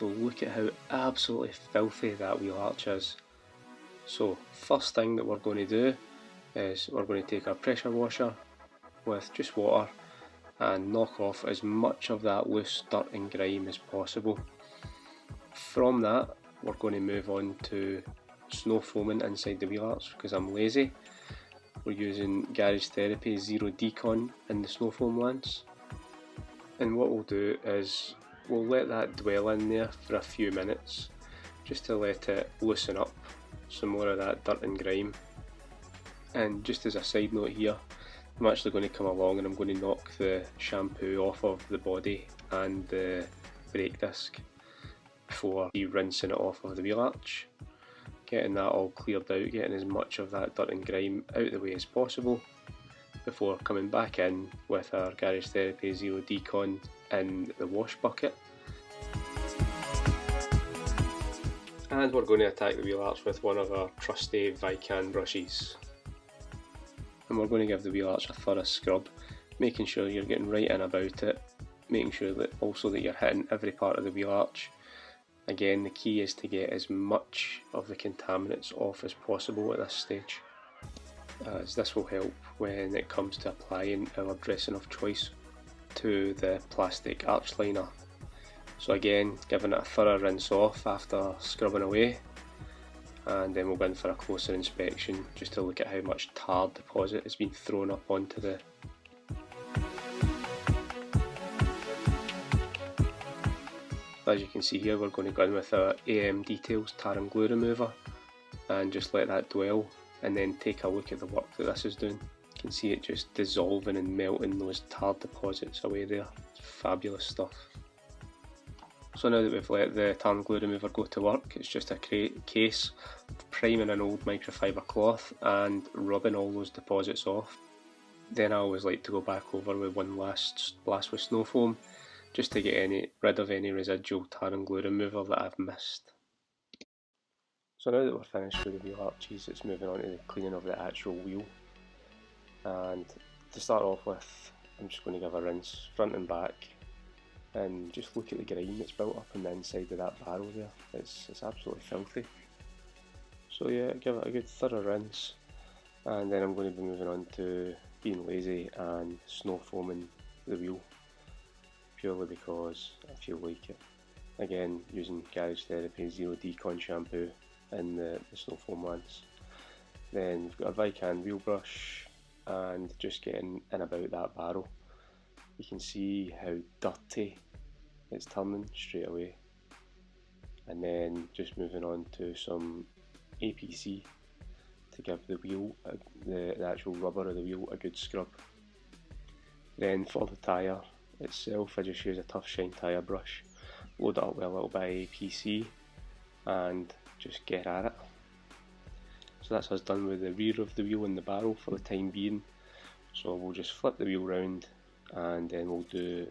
So look at how absolutely filthy that wheel arch is. So first thing that we're going to do is we're going to take our pressure washer with just water and knock off as much of that loose dirt and grime as possible. From that we're going to move on to snow foaming inside the wheel arch because I'm lazy. We're using Garage Therapy Zero Decon in the snow foam lance, and what we'll do is we'll let that dwell in there for a few minutes just to let it loosen up some more of that dirt and grime. And just as a side note here, I'm actually going to come along and I'm going to knock the shampoo off of the body and the brake disc before rinsing it off of the wheel arch, getting that all cleared out, getting as much of that dirt and grime out of the way as possible before coming back in with our Garage Therapy Zero Decon in the wash bucket. And we're going to attack the wheel arch with one of our trusty Vican brushes. And we're going to give the wheel arch a thorough scrub, making sure you're getting right in about it, making sure that also that you're hitting every part of the wheel arch. Again, the key is to get as much of the contaminants off as possible at this stage, as this will help when it comes to applying our dressing of choice to the plastic arch liner. So again, giving it a thorough rinse off after scrubbing away, and then we'll go in for a closer inspection just to look at how much tar deposit has been thrown up onto the As you can see here, we're going to go in with our AM Details tar and glue remover and just let that dwell, and then take a look at the work that this is doing. You can see it just dissolving and melting those tar deposits away there. It's fabulous stuff. So now that we've let the tar and glue remover go to work, it's just a case of priming an old microfiber cloth and rubbing all those deposits off. Then I always like to go back over with one last blast with snow foam, just to get rid of any residual tar and glue remover that I've missed. So now that we're finished with the wheel arches, it's moving on to the cleaning of the actual wheel. And to start off with, I'm just going to give a rinse front and back, and just look at the grime that's built up on the inside of that barrel there. It's absolutely filthy. So yeah, give it a good thorough rinse, and then I'm going to be moving on to being lazy and snow foaming the wheel, purely because I feel like it. Again, using Garage Therapy Zero Decon shampoo in the snow foam lance. Then we've got a Vican wheel brush, and just getting in about that barrel. You can see how dirty it's turning straight away. And then just moving on to some APC to give the wheel, the actual rubber of the wheel, a good scrub. Then for the tyre itself, I just use a tough shine tyre brush, load it up with a little bit of APC and just get at it. So that's us done with the rear of the wheel and the barrel for the time being. So we'll just flip the wheel round, and then we'll do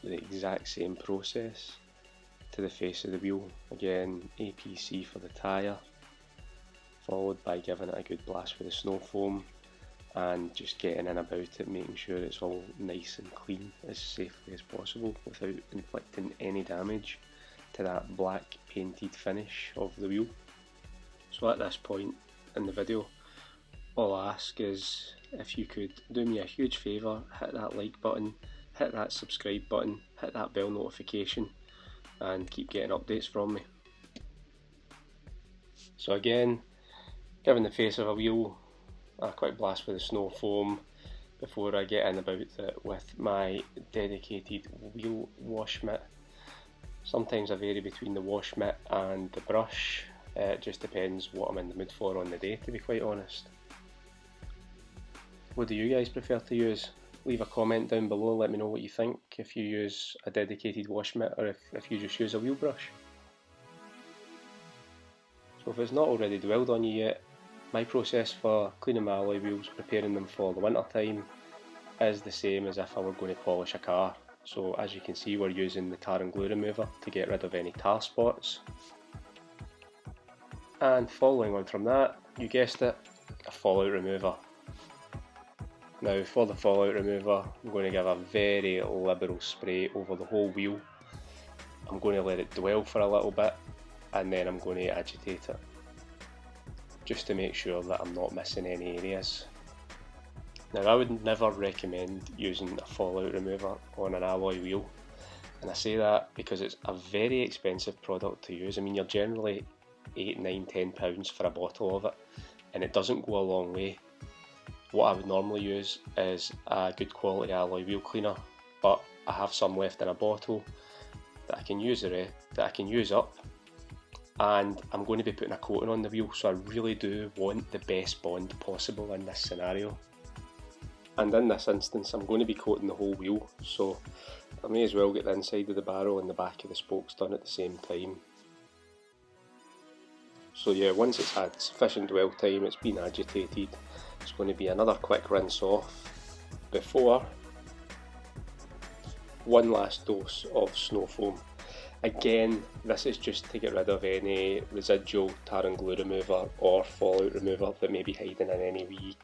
the exact same process to the face of the wheel. Again, APC for the tyre, followed by giving it a good blast with the snow foam and just getting in about it, making sure it's all nice and clean as safely as possible without inflicting any damage to that black painted finish of the wheel. So at this point in the video, all I ask is if you could do me a huge favour, hit that like button, hit that subscribe button, hit that bell notification, and keep getting updates from me. So again, giving the face of a wheel a quick blast with the snow foam before I get in about it with my dedicated wheel wash mitt. Sometimes I vary between the wash mitt and the brush, it just depends what I'm in the mood for on the day, to be quite honest. What do you guys prefer to use? Leave a comment down below, let me know what you think, if you use a dedicated wash mitt or if you just use a wheel brush. So if it's not already dwelled on you yet, my process for cleaning my alloy wheels, preparing them for the winter time, is the same as if I were going to polish a car. So as you can see, we're using the tar and glue remover to get rid of any tar spots. And following on from that, you guessed it, a fallout remover. Now for the fallout remover, I'm going to give a very liberal spray over the whole wheel, I'm going to let it dwell for a little bit, and then I'm going to agitate it, just to make sure that I'm not missing any areas. Now, I would never recommend using a fallout remover on an alloy wheel, and I say that because it's a very expensive product to use. I mean, you're generally £8, £9, £10 for a bottle of it, and it doesn't go a long way. What I would normally use is a good quality alloy wheel cleaner, but I have some left in a bottle that I can use up, and I'm going to be putting a coating on the wheel, so I really do want the best bond possible in this scenario. And in this instance, I'm going to be coating the whole wheel, so I may as well get the inside of the barrel and the back of the spokes done at the same time. So yeah, once it's had sufficient dwell time, it's been agitated, it's going to be another quick rinse off before one last dose of snow foam. Again, this is just to get rid of any residual tar and glue remover or fallout remover that may be hiding in any wee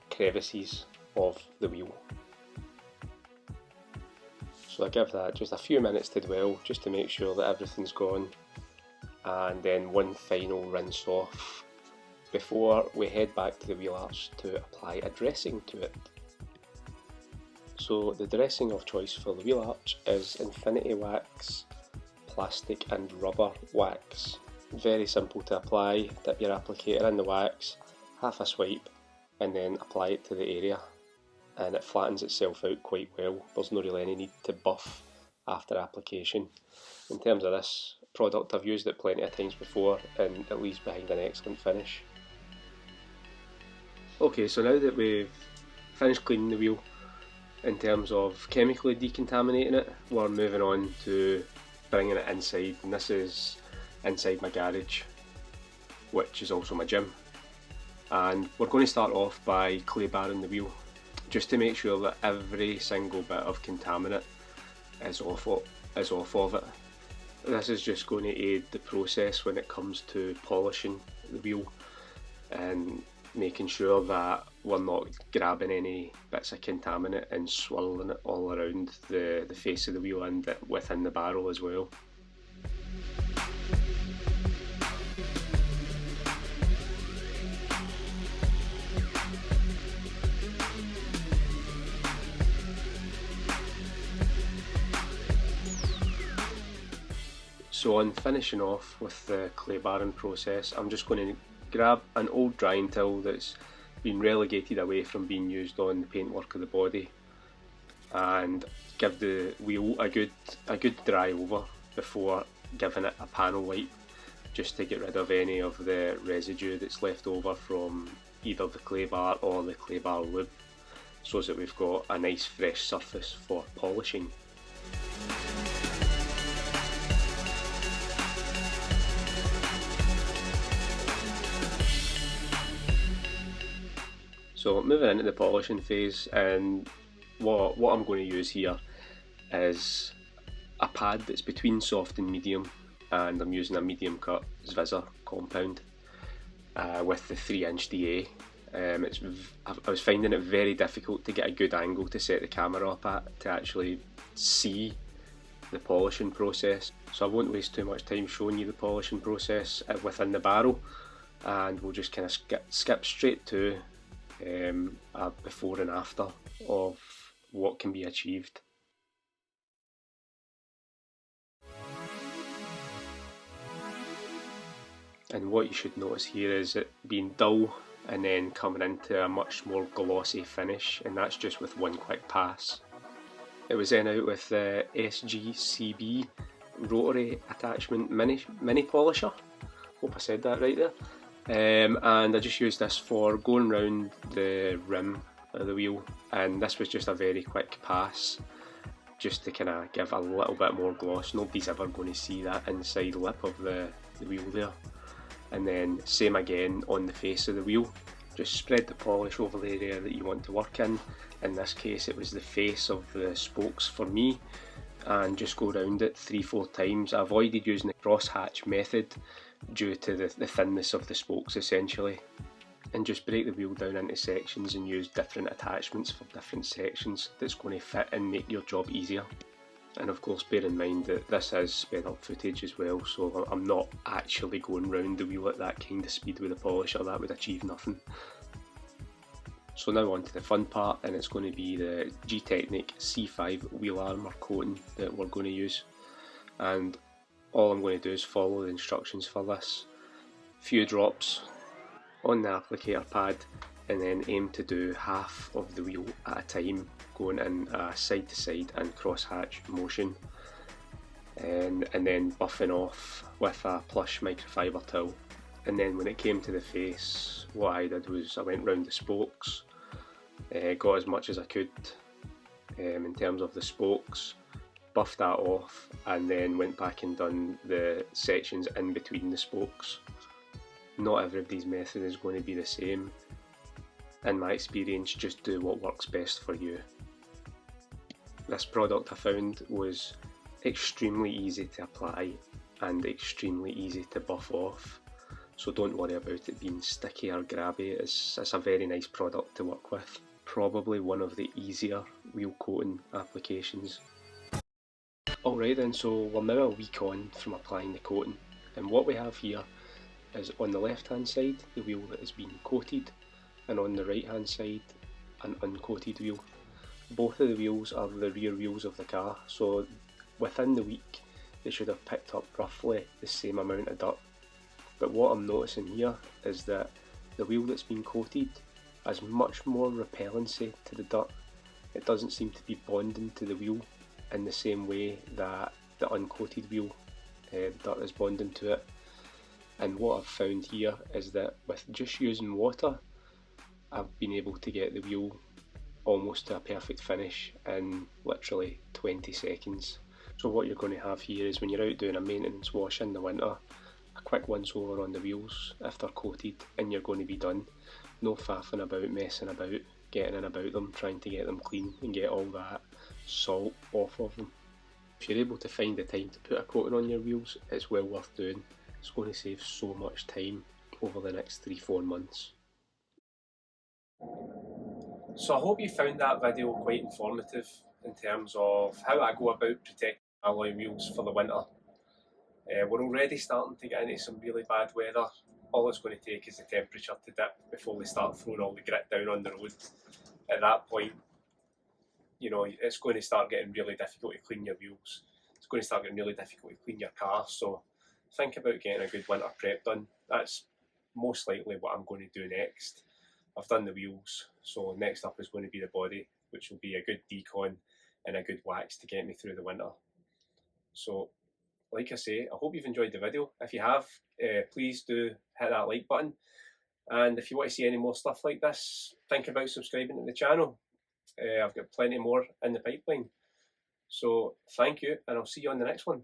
crevices of the wheel. So I give that just a few minutes to dwell, just to make sure that everything's gone, and then one final rinse off before we head back to the wheel arch to apply a dressing to it. So the dressing of choice for the wheel arch is Infinity Wax, plastic and rubber wax. Very simple to apply. Dip your applicator in the wax, half a swipe, and then apply it to the area, and it flattens itself out quite well. There's no really any need to buff after application. In terms of this product, I've used it plenty of times before and it leaves behind an excellent finish. Okay, so now that we've finished cleaning the wheel in terms of chemically decontaminating it, we're moving on to bringing it inside, and this is inside my garage, which is also my gym. And we're going to start off by clay barring the wheel, just to make sure that every single bit of contaminant is off of it. This is just going to aid the process when it comes to polishing the wheel and making sure that we're not grabbing any bits of contaminant and swirling it all around the face of the wheel and within the barrel as well. So on finishing off with the clay barring process, I'm just going to grab an old drying towel that's been relegated away from being used on the paintwork of the body, and give the wheel a good dry over before giving it a panel wipe, just to get rid of any of the residue that's left over from either the clay bar or the clay bar lube, so that we've got a nice fresh surface for polishing. So moving into the polishing phase, and what I'm going to use here is a pad that's between soft and medium, and I'm using a medium cut Zvizzer compound with the 3-inch DA. I was finding it very difficult to get a good angle to set the camera up at to actually see the polishing process, so I won't waste too much time showing you the polishing process within the barrel, and we'll just kind of skip straight to a before and after of what can be achieved. And what you should notice here is it being dull and then coming into a much more glossy finish, and that's just with one quick pass. It was then out with the SGCB rotary attachment mini polisher. Hope I said that right there. And I just used this for going round the rim of the wheel, and this was just a very quick pass just to kind of give a little bit more gloss. Nobody's ever going to see that inside lip of the wheel there. And then same again on the face of the wheel, just spread the polish over the area that you want to work in. In this case it was the face of the spokes for me, and just go around it 3-4 times. I avoided using the crosshatch method due to the thinness of the spokes essentially, and just break the wheel down into sections and use different attachments for different sections that's going to fit and make your job easier. And of course bear in mind that this is sped up footage as well, so I'm not actually going round the wheel at that kind of speed with the polisher, that would achieve nothing. So now on to the fun part, and it's going to be the Gtechniq C5 Wheel Armour coating that we're going to use. And all I'm going to do is follow the instructions for this. Few drops on the applicator pad, and then aim to do half of the wheel at a time, going in a side to side and cross hatch motion, and then buffing off with a plush microfiber towel. And then when it came to the face, what I did was I went round the spokes, got as much as I could in terms of the spokes, buffed that off, and then went back and done the sections in between the spokes. Not everybody's method is going to be the same. In my experience, just do what works best for you. This product I found was extremely easy to apply and extremely easy to buff off, so don't worry about it being sticky or grabby. It's a very nice product to work with. Probably one of the easier wheel coating applications. Alright then, so we're now a week on from applying the coating, and what we have here is on the left hand side the wheel that has been coated, and on the right hand side an uncoated wheel. Both of the wheels are the rear wheels of the car, so within the week they should have picked up roughly the same amount of dirt. But what I'm noticing here is that the wheel that's been coated has much more repellency to the dirt. It doesn't seem to be bonding to the wheel in the same way that the uncoated wheel dirt is bonding to it. And what I've found here is that with just using water, I've been able to get the wheel almost to a perfect finish in literally 20 seconds. So what you're going to have here is when you're out doing a maintenance wash in the winter, a quick once over on the wheels if they're coated, and you're going to be done. No faffing about, messing about, getting in about them, trying to get them clean and get all that salt off of them. If you're able to find the time to put a coating on your wheels, it's well worth doing. It's going to save so much time over the next 3-4 months. So I hope you found that video quite informative in terms of how I go about protecting alloy wheels for the winter. We're already starting to get into some really bad weather. All it's going to take is the temperature to dip before they start throwing all the grit down on the road. At that point, you know, it's going to start getting really difficult to clean your wheels. It's going to start getting really difficult to clean your car, so think about getting a good winter prep done. That's most likely what I'm going to do next. I've done the wheels, so next up is going to be the body, which will be a good decon and a good wax to get me through the winter. So, like I say, I hope you've enjoyed the video. If you have, please do hit that like button. And if you want to see any more stuff like this, think about subscribing to the channel. I've got plenty more in the pipeline. So, thank you, and I'll see you on the next one.